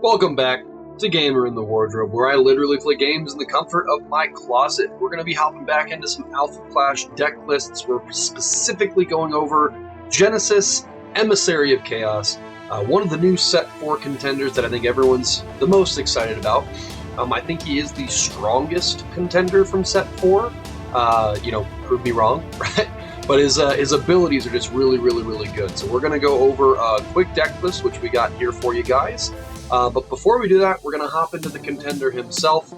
Welcome back to Gamer in the Wardrobe, where I literally play games in the comfort of my closet. We're going to be hopping back into some Alpha Clash deck lists. We're specifically going over Genesis, Emissary of Chaos, one of the new Set 4 contenders that I think everyone's the most excited about. I think he is the strongest contender from Set 4. Prove me wrong, right? But his abilities are just really good. So we're going to go over a quick deck list, which we got here for you guys. But before we do that, we're going to hop into the contender himself.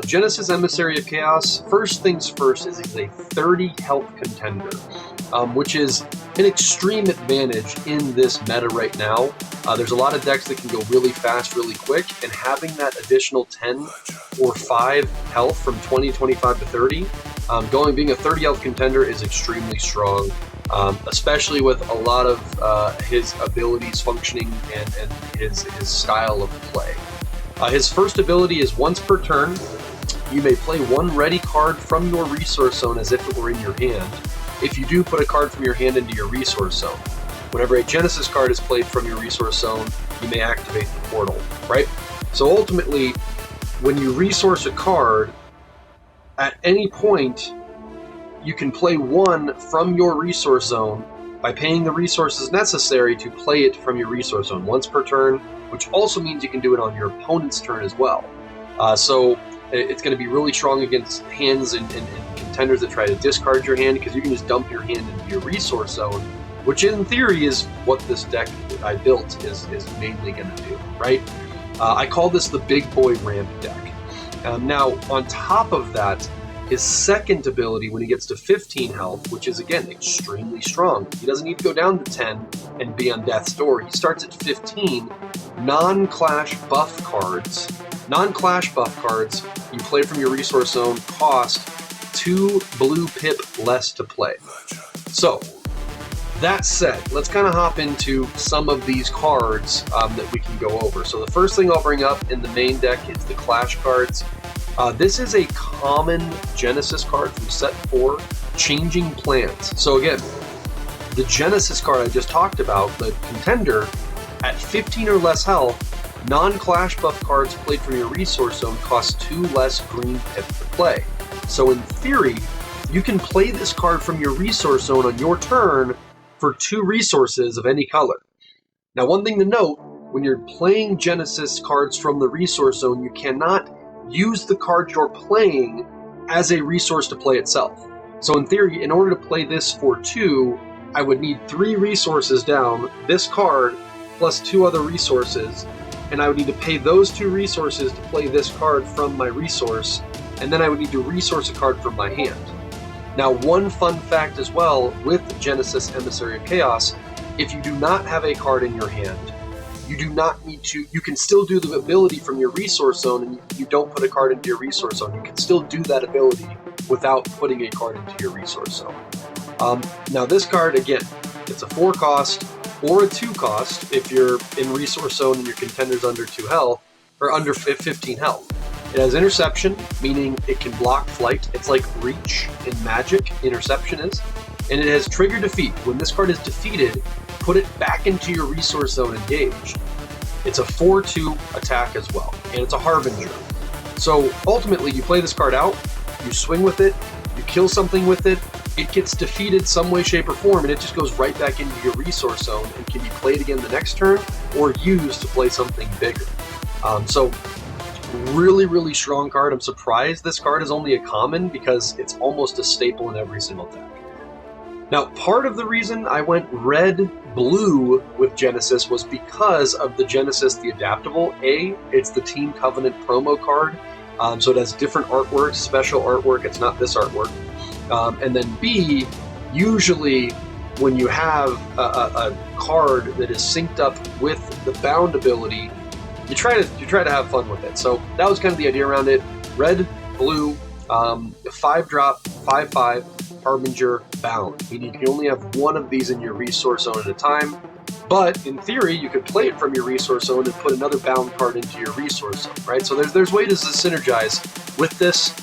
Genesis Emissary of Chaos, first things first, is he's a 30 health contender, which is an extreme advantage in this meta right now. There's a lot of decks that can go really fast, really quick, and having that additional 10 or 5 health from 20, 25 to 30, being a 30 health contender is extremely strong. Especially with a lot of his abilities functioning and his style of play. His first ability is once per turn, you may play one ready card from your resource zone as if it were in your hand. If you do, put a card from your hand into your resource zone. Whenever a Genesis card is played from your resource zone, you may activate the portal, right? So ultimately, when you resource a card, at any point, you can play one from your resource zone by paying the resources necessary to play it from your resource zone once per turn, which also means you can do it on your opponent's turn as well. So it's going to be really strong against hands and contenders that try to discard your hand, because you can just dump your hand into your resource zone, which in theory is what this deck that I built is mainly going to do, right? I call this the big boy ramp deck. Now, on top of that, his second ability, when he gets to 15 health, which is, again, extremely strong. He doesn't need to go down to 10 and be on death's door. He starts at 15. Non-clash buff cards. Non-clash buff cards you play from your resource zone cost 2 blue pip less to play. So, that said, let's kind of hop into some of these cards that we can go over. So the first thing I'll bring up in the main deck is the Clash cards. This is a common Genesis card from Set 4, Changing Plans. So again, the Genesis card I just talked about, the contender, at 15 or less health, non-clash buff cards played from your resource zone cost 2 less green pip to play. So in theory, you can play this card from your resource zone on your turn for 2 resources of any color. Now, one thing to note, when you're playing Genesis cards from the resource zone, you cannot use the card you're playing as a resource to play itself. So in theory, in order to play this for 2, I would need 3 resources down, this card, plus 2 other resources, and I would need to pay those 2 resources to play this card from my resource, and then I would need to resource a card from my hand. Now, one fun fact as well with Genesis Emissary of Chaos, if you do not have a card in your hand, you do not need to, you can still do the ability from your resource zone, and you don't put a card into your resource zone. You can still do that ability without putting a card into your resource zone. Now this card, again, it's a 4 cost or a 2 cost if you're in resource zone and your contender's under 2 health, or under 15 health. It has interception, meaning it can block flight. It's like reach in Magic, interception is. And it has trigger defeat. When this card is defeated, put it back into your resource zone engaged. It's a 4/2 attack as well, and it's a Harbinger. So ultimately, you play this card out, you swing with it, you kill something with it, it gets defeated some way, shape, or form, and it just goes right back into your resource zone and can be played again the next turn or used to play something bigger. So really strong card. I'm surprised this card is only a common, because it's almost a staple in every single deck. Now, part of the reason I went red-blue with Genesis was because of the Genesis, the Adaptable. A, it's the Team Covenant promo card, so it has different artwork, special artwork. It's not this artwork. And then B, usually when you have a card that is synced up with the bound ability, you try to have fun with it. So that was kind of the idea around it. Red, blue, 5-drop, 5/5. Harbinger bound, meaning you can only have one of these in your resource zone at a time, but in theory you could play it from your resource zone and put another bound card into your resource zone, right? So there's ways to synergize with this.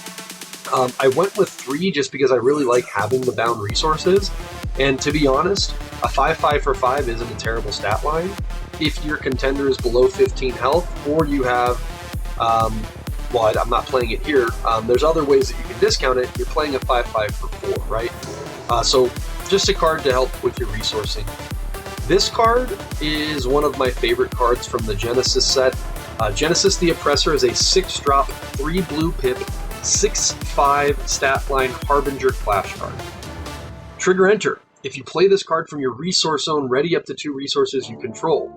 I went with 3 just because I really like having the bound resources, and to be honest, a 5/5 for 5 isn't a terrible stat line. if your contender is below 15 health, or you have, well, I'm not playing it here. There's other ways that you can discount it. You're playing a 5/5 for 4, right? So just a card to help with your resourcing. This card is one of my favorite cards from the Genesis set. Genesis the Oppressor is a 6-drop, 3 blue pip, 6/5 stat line Harbinger Clash card. Trigger Enter. If you play this card from your resource zone, ready up to 2 resources you control.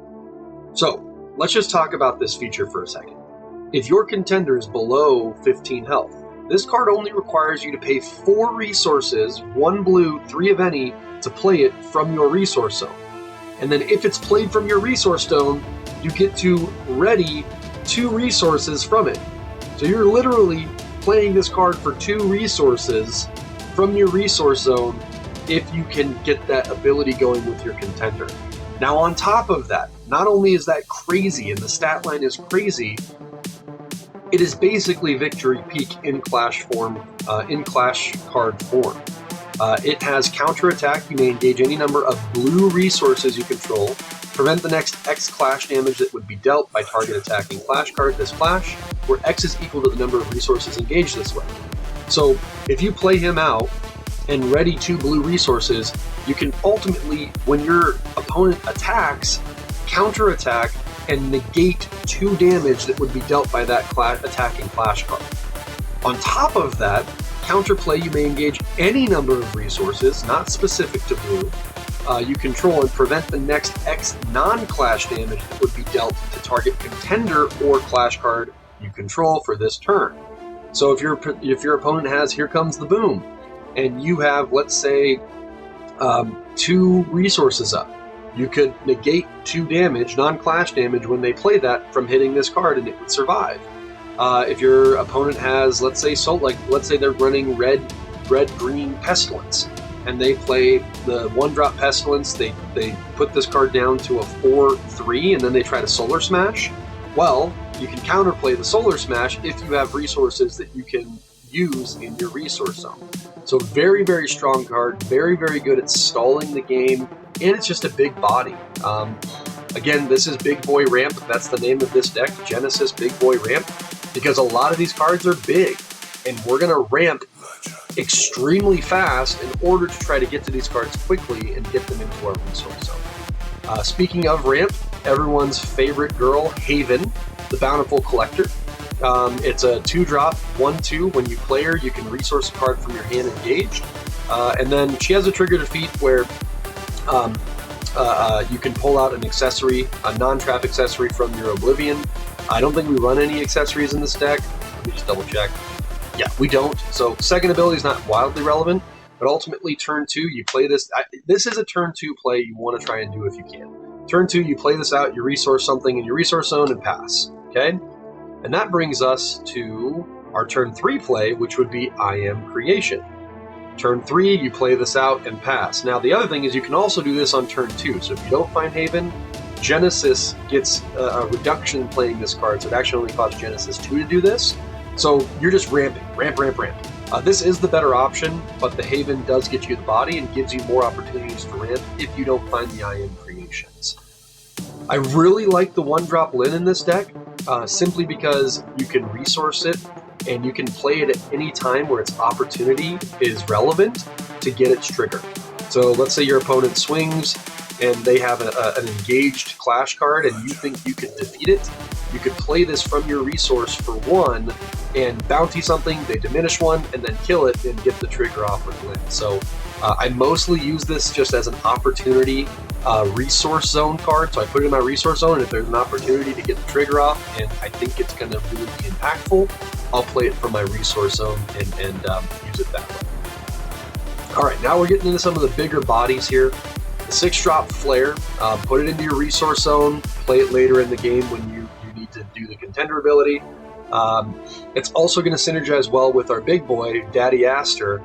So, let's just talk about this feature for a second. If your contender is below 15 health, this card only requires you to pay 4 resources, 1 blue, 3 of any, to play it from your resource zone. And then if it's played from your resource zone, you get to ready 2 resources from it. So you're literally playing this card for 2 resources from your resource zone if you can get that ability going with your contender. Now on top of that, not only is that crazy and the stat line is crazy, it is basically Victory Peak in Clash form, in Clash card form. It has counterattack. You may engage any number of blue resources you control. Prevent the next X Clash damage that would be dealt by target attacking Clash card this Clash, where X is equal to the number of resources engaged this way. So if you play him out and ready 2 blue resources, you can ultimately, when your opponent attacks, counterattack and negate 2 damage that would be dealt by that attacking Clash card. On top of that, counterplay, you may engage any number of resources, not specific to blue, you control and prevent the next X non-Clash damage that would be dealt to target contender or Clash card you control for this turn. So if your opponent has Here Comes the Boom, and you have, let's say, 2 resources up, you could negate 2 damage, non-Clash damage, when they play that from hitting this card, and it would survive. If your opponent has, let's say they're running red-green Pestilence, and they play the 1-drop Pestilence, they put this card down to a 4/3, and then they try to Solar Smash. Well, you can counterplay the Solar Smash if you have resources that you can use in your resource zone. So very, very strong card, very, very good at stalling the game, and it's just a big body. Again, this is Big Boy Ramp. That's the name of this deck, Genesis Big Boy Ramp, because a lot of these cards are big, and we're going to ramp extremely fast in order to try to get to these cards quickly and get them into our resource zone. Speaking of ramp, everyone's favorite girl, Haven, the Bountiful Collector. It's a 2-drop, 1/2. When you play her, you can resource a card from your hand engaged. And then she has a trigger defeat where you can pull out an accessory, a non-trap accessory from your Oblivion. I don't think we run any accessories in this deck. Let me just double check. Yeah, we don't. So second ability is not wildly relevant, but ultimately turn 2, you play this. This is a turn 2 play you want to try and do if you can. Turn 2, you play this out, you resource something in your resource zone and pass. Okay? And that brings us to our turn 3 play, which would be I Am Creation. Turn 3, you play this out and pass. Now the other thing is you can also do this on turn 2. So if you don't find Haven, Genesis gets a reduction playing this card, so it actually only costs Genesis 2 to do this. So you're just ramping, ramp. This is the better option, but the Haven does get you the body and gives you more opportunities to ramp if you don't find the I Am Creations. I really like the 1-drop Lyn in this deck, simply because you can resource it and you can play it at any time where its opportunity is relevant to get its trigger. So let's say your opponent swings and they have an engaged Clash card and you think you can defeat it, you could play this from your resource for 1 and bounty something, they diminish 1, and then kill it and get the trigger off with Lyn. So I mostly use this just as an opportunity resource zone card. So I put it in my resource zone, and if there's an opportunity to get the trigger off and I think it's going to really be impactful, I'll play it from my resource zone and use it that way. Alright, now we're getting into some of the bigger bodies here. The 6-drop Flare, put it into your resource zone, play it later in the game when you need to do the contender ability. It's also going to synergize well with our big boy, Daddy Aster.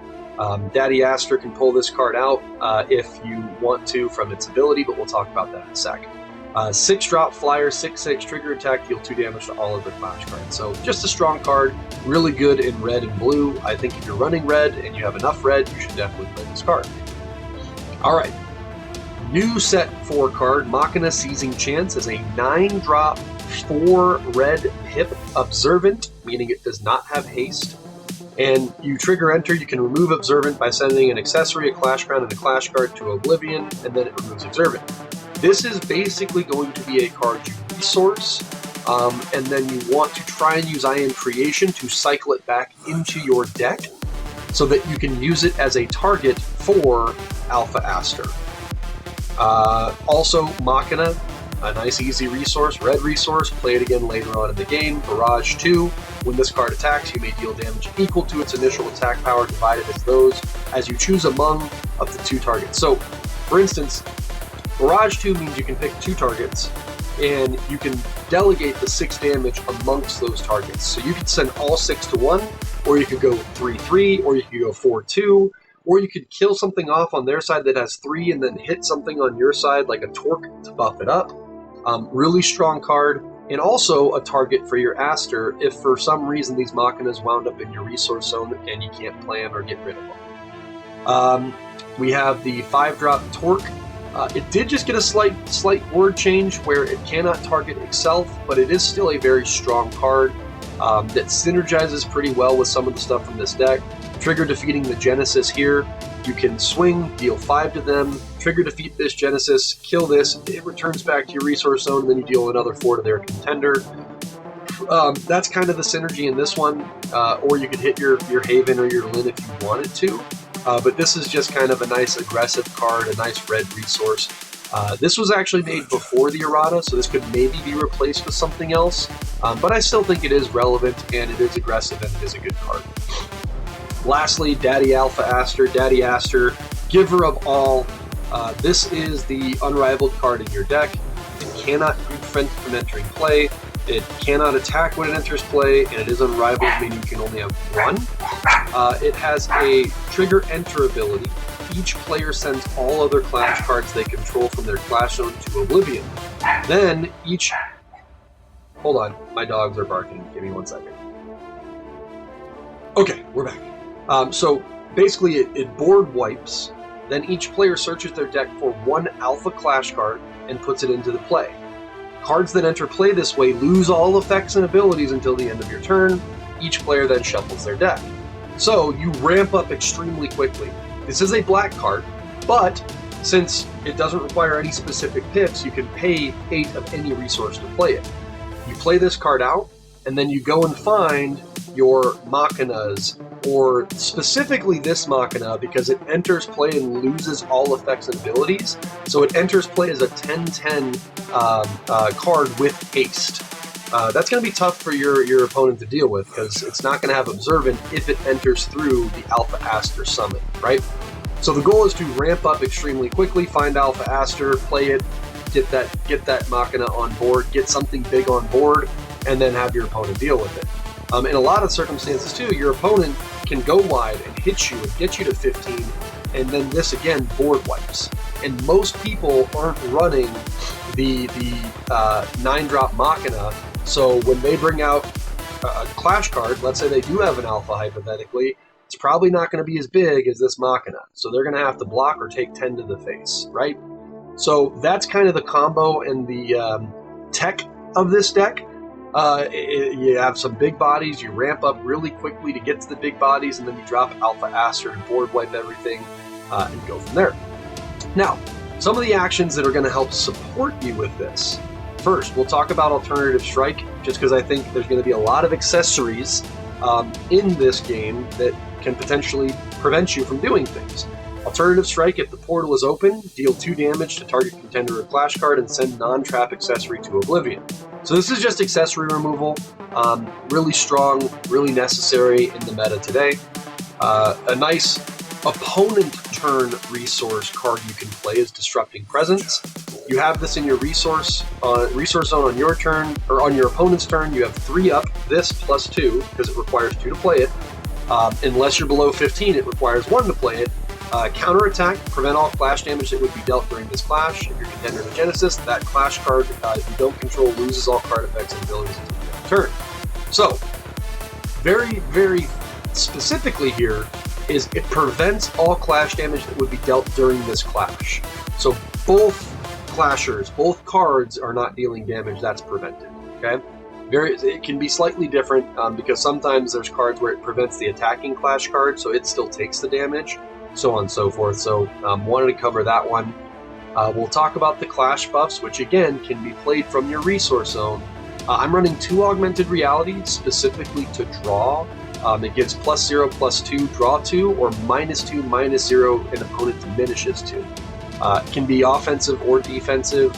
Daddy Aster can pull this card out if you want to from its ability, but we'll talk about that in a second. 6-drop Flyer, 6/6 trigger attack, deal 2 damage to all of the Clash cards. So just a strong card, really good in red and blue. I think if you're running red and you have enough red, you should definitely play this card. Alright, New set 4 card, Machina Seizing Chance, is a 9-drop, 4 red pip Observant, meaning it does not have haste. And you trigger enter, you can remove Observant by sending an accessory, a Clash Crown, and a Clash card to Oblivion, and then it removes Observant. This is basically going to be a card you resource, and then you want to try and use I Am Creation to cycle it back into your deck so that you can use it as a target for Alpha Aster. Also, Machina, a nice easy resource, red resource, play it again later on in the game. Barrage 2, when this card attacks, you may deal damage equal to its initial attack power divided as those as you choose among up to 2 targets. So, for instance, Barrage 2 means you can pick 2 targets, and you can delegate the 6 damage amongst those targets. So you could send all 6 to 1, or you could go 3-3, or you could go 4-2, or you could kill something off on their side that has 3 and then hit something on your side like a Torque to buff it up. Really strong card, and also a target for your Aster if for some reason these Machinas wound up in your resource zone and you can't plan or get rid of them. We have the 5-drop Torque. It did just get a slight word change where it cannot target itself, but it is still a very strong card that synergizes pretty well with some of the stuff from this deck. Trigger defeating the Genesis here. You can swing, deal 5 to them, trigger defeat this Genesis, kill this, it returns back to your resource zone, and then you deal another 4 to their contender. That's kind of the synergy in this one, or you could hit your Haven or your Lyn if you wanted to. But this is just kind of a nice aggressive card, a nice red resource. This was actually made before the errata, so this could maybe be replaced with something else. But I still think it is relevant, and it is aggressive, and it is a good card. Lastly, Daddy Alpha Aster. Daddy Aster, giver of all. This is the unrivaled card in your deck. It cannot prevent from entering play. It cannot attack when it enters play, and it is unrivaled, meaning you can only have 1. It has a trigger enter ability. Each player sends all other Clash cards they control from their Clash zone to Oblivion. Then each... Hold on, my dogs are barking. Give me 1 second. Okay, we're back. So basically it board wipes, then each player searches their deck for 1 Alpha Clash card and puts it into the play. Cards that enter play this way lose all effects and abilities until the end of your turn. Each player then shuffles their deck. So you ramp up extremely quickly. This is a black card, but since it doesn't require any specific pips, you can pay 8 of any resource to play it. You play this card out, and then you go and find your Machinas, or specifically this Machina, because it enters play and loses all effects and abilities. So it enters play as a 10-10 card with haste. That's going to be tough for your opponent to deal with, because it's not going to have Observant if it enters through the Alpha Aster summon, right? So the goal is to ramp up extremely quickly, find Alpha Aster, play it, get that Machina on board, get something big on board, and then have your opponent deal with it. In a lot of circumstances too, your opponent can go wide and hit you and get you to 15, and then this again board wipes. And most people aren't running the 9-drop Machina, so when they bring out a Clash card, let's say they do have an Alpha hypothetically, it's probably not going to be as big as this Machina, so they're going to have to block or take 10 to the face, right? So that's kind of the combo and the tech of this deck. You have some big bodies, you ramp up really quickly to get to the big bodies, and then you drop Alpha Aster and board wipe everything and go from there. Now, some of the actions that are going to help support you with this. First, we'll talk about Alternative Strike, just because I think there's going to be a lot of accessories in this game that can potentially prevent you from doing things. Alternative Strike, if the portal is open, deal 2 damage to target contender or Clash card and send non-trap accessory to Oblivion. So this is just accessory removal, really strong, really necessary in the meta today. A nice opponent turn resource card you can play is Disrupting Presence. You have this in your resource zone on your turn, or on your opponent's turn. You have 3 up, this plus 2, because it requires 2 to play it. Unless you're below 15, it requires 1 to play it. Counterattack, prevent all Clash damage that would be dealt during this Clash. If you're contender to Genesis, that Clash card you don't control loses all card effects and abilities until the end of the turn. So, very, very specifically here, is it prevents all Clash damage that would be dealt during this Clash. So both clashers, both cards are not dealing damage. That's prevented. Okay, it can be slightly different because sometimes there's cards where it prevents the attacking clash card, so it still takes the damage, so on and so forth. So wanted to cover that one. We'll talk about the clash buffs, which again can be played from your resource zone. I'm running 2 augmented realities specifically to draw. It gives +0/+2 draw 2, or -2 -0 an opponent diminishes 2. It can be offensive or defensive.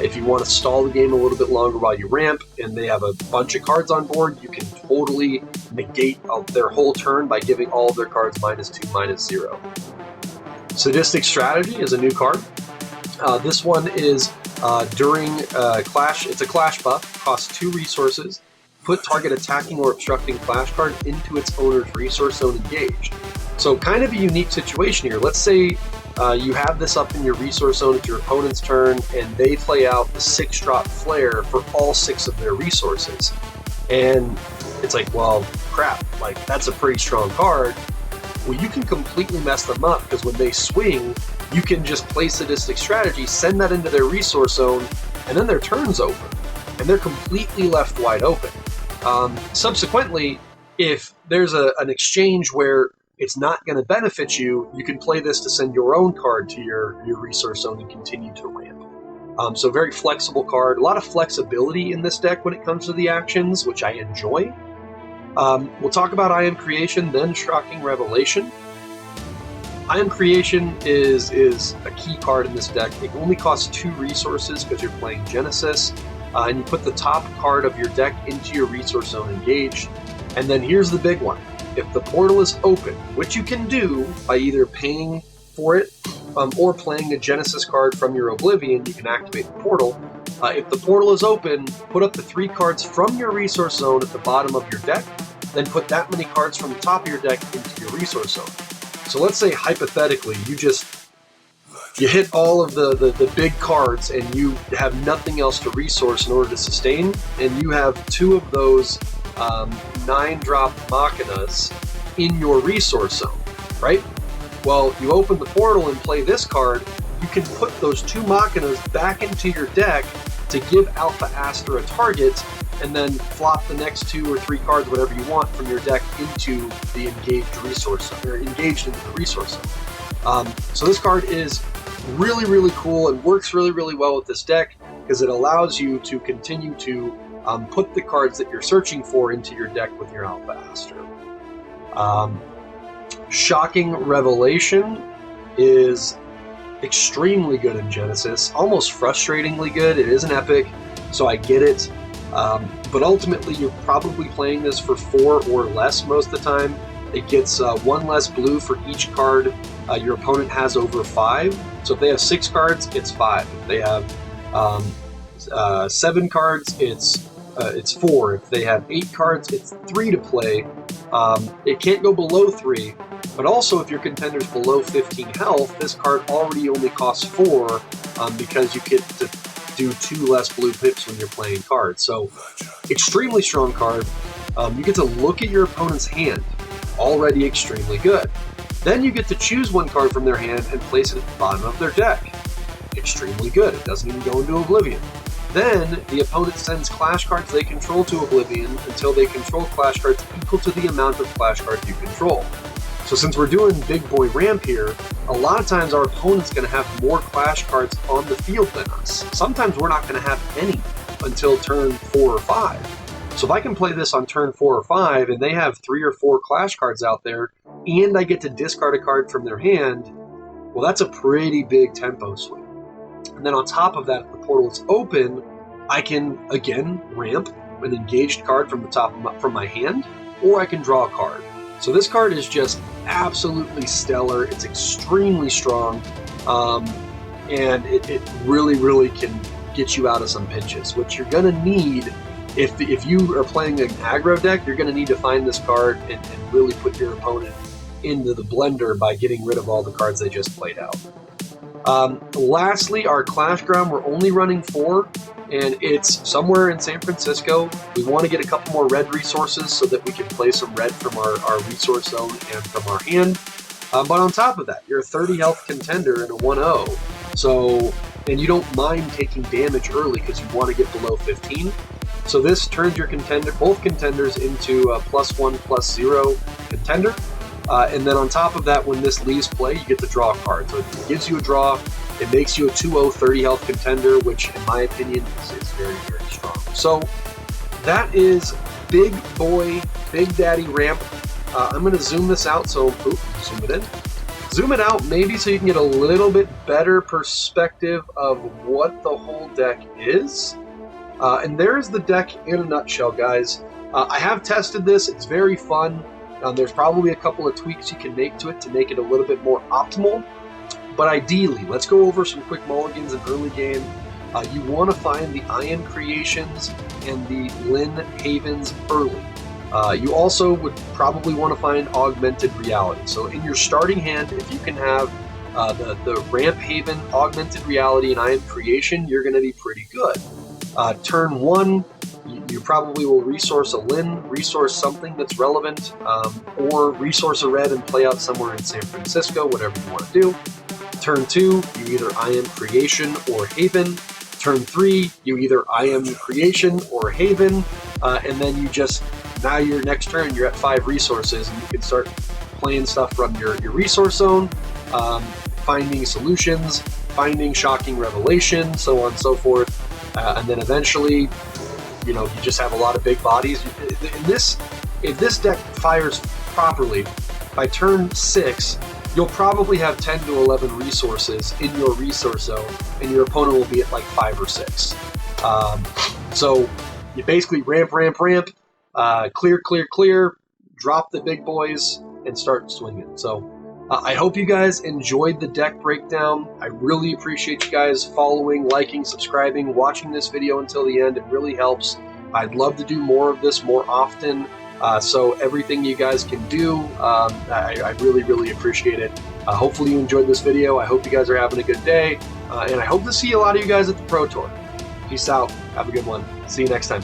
If you want to stall the game a little bit longer while you ramp and they have a bunch of cards on board, you can totally negate their whole turn by giving all of their cards -2 -0. Sadistic Strategy is a new card. This one is during Clash. It's a Clash buff, costs 2 resources. Put target attacking or obstructing Clash card into its owner's resource zone engaged. So kind of a unique situation here. Let's say you have this up in your resource zone at your opponent's turn, and they play out the 6-drop Flare for all 6 of their resources. And it's like, well, crap, like that's a pretty strong card. Well, you can completely mess them up because when they swing, you can just play Sadistic Strategy, send that into their resource zone, and then their turn's over. And they're completely left wide open. Subsequently, if there's an exchange where it's not going to benefit you, you can play this to send your own card to your resource zone and continue to ramp. So very flexible card. A lot of flexibility in this deck when it comes to the actions, which I enjoy. We'll talk about I Am Creation, then Shocking Revelation. I Am Creation is a key card in this deck. It only costs 2 resources because you're playing Genesis. And you put the top card of your deck into your resource zone engaged. And then here's the big one. If the portal is open, which you can do by either paying for it or playing a Genesis card from your Oblivion, you can activate the portal. If the portal is open, put up the 3 cards from your resource zone at the bottom of your deck, then put that many cards from the top of your deck into your resource zone. So let's say hypothetically you hit all of the big cards and you have nothing else to resource in order to sustain, and you have 2 of those 9-drop Machinas in your resource zone, right? Well, you open the portal and play this card, you can put those 2 Machinas back into your deck to give Alpha Aster a target, and then flop the next 2 or 3 cards, whatever you want, from your deck into the engaged resource, or engaged into the resource zone. So this card is really, really cool and works really, really well with this deck because it allows you to continue to put the cards that you're searching for into your deck with your Alpha Aster. Shocking Revelation is extremely good in Genesis, almost frustratingly good. It is an epic, so I get it. But ultimately, you're probably playing this for 4 or less most of the time. It gets 1 less blue for each card your opponent has over 5. So if they have 6 cards, it's 5. If they have 7 cards, it's 4. If they have 8 cards, it's 3 to play. It can't go below 3. But also, if your contender's below 15 health, this card already only costs 4 because you get to do 2 less blue pips when you're playing cards. So, extremely strong card. You get to look at your opponent's hand. Already extremely good. Then you get to choose 1 card from their hand and place it at the bottom of their deck. Extremely good. It doesn't even go into Oblivion. Then, the opponent sends Clash cards they control to Oblivion until they control Clash cards equal to the amount of Clash cards you control. So since we're doing Big Boy Ramp here, a lot of times our opponent's going to have more Clash cards on the field than us. Sometimes we're not going to have any until turn 4 or 5. So if I can play this on turn 4 or 5, and they have 3 or 4 Clash cards out there, and I get to discard a card from their hand, well, that's a pretty big tempo swing. And then on top of that, if the portal is open, I can, again, ramp an engaged card from the top of from my hand, or I can draw a card. So this card is just absolutely stellar. It's extremely strong, and it really, really can get you out of some pinches, which you're going to need. If you are playing an aggro deck, you're going to need to find this card and really put your opponent into the blender by getting rid of all the cards they just played out. Lastly, our Clash Ground, we're only running 4, and it's somewhere in San Francisco. We want to get a couple more red resources so that we can play some red from our resource zone and from our hand. But on top of that, you're a 30 health contender in a 1-0. So and you don't mind taking damage early because you want to get below 15. So this turns your both contenders into a +1/+0 contender. And then on top of that, when this leaves play, you get to draw a card. So it gives you a draw. It makes you a 2/0 30 health contender, which in my opinion is very, very strong. So that is Big Boy, Big Daddy Ramp. I'm going to zoom this out, so zoom it in. Zoom it out maybe so you can get a little bit better perspective of what the whole deck is. And there's the deck in a nutshell, guys. I have tested this. It's very fun. There's probably a couple of tweaks you can make to it to make it a little bit more optimal. But ideally, let's go over some quick mulligans in early game. You want to find the Ion Creations and the Lin Havens early. You also would probably want to find Augmented Reality. So in your starting hand, if you can have the Ramp Haven, Augmented Reality, and Ion Creation, you're going to be pretty good. Turn 1, you probably will resource a Lin, resource something that's relevant, or resource a red and play out somewhere in San Francisco, whatever you want to do. Turn 2, you either Ion Creation or Haven. Turn 3, you either Ion Creation or Haven, and then you just, now your next turn, you're at 5 resources, and you can start playing stuff from your resource zone, finding solutions, finding Shocking Revelation, so on and so forth, and then eventually, you know, you just have a lot of big bodies. If this deck fires properly, by turn 6, you'll probably have 10 to 11 resources in your resource zone, and your opponent will be at like 5 or 6. So you basically ramp, clear, drop the big boys, and start swinging. So I hope you guys enjoyed the deck breakdown. I really appreciate you guys following, liking, subscribing, watching this video until the end. It really helps. I'd love to do more of this more often. So everything you guys can do, I really, really appreciate it. Hopefully you enjoyed this video. I hope you guys are having a good day. And I hope to see a lot of you guys at the Pro Tour. Peace out. Have a good one. See you next time.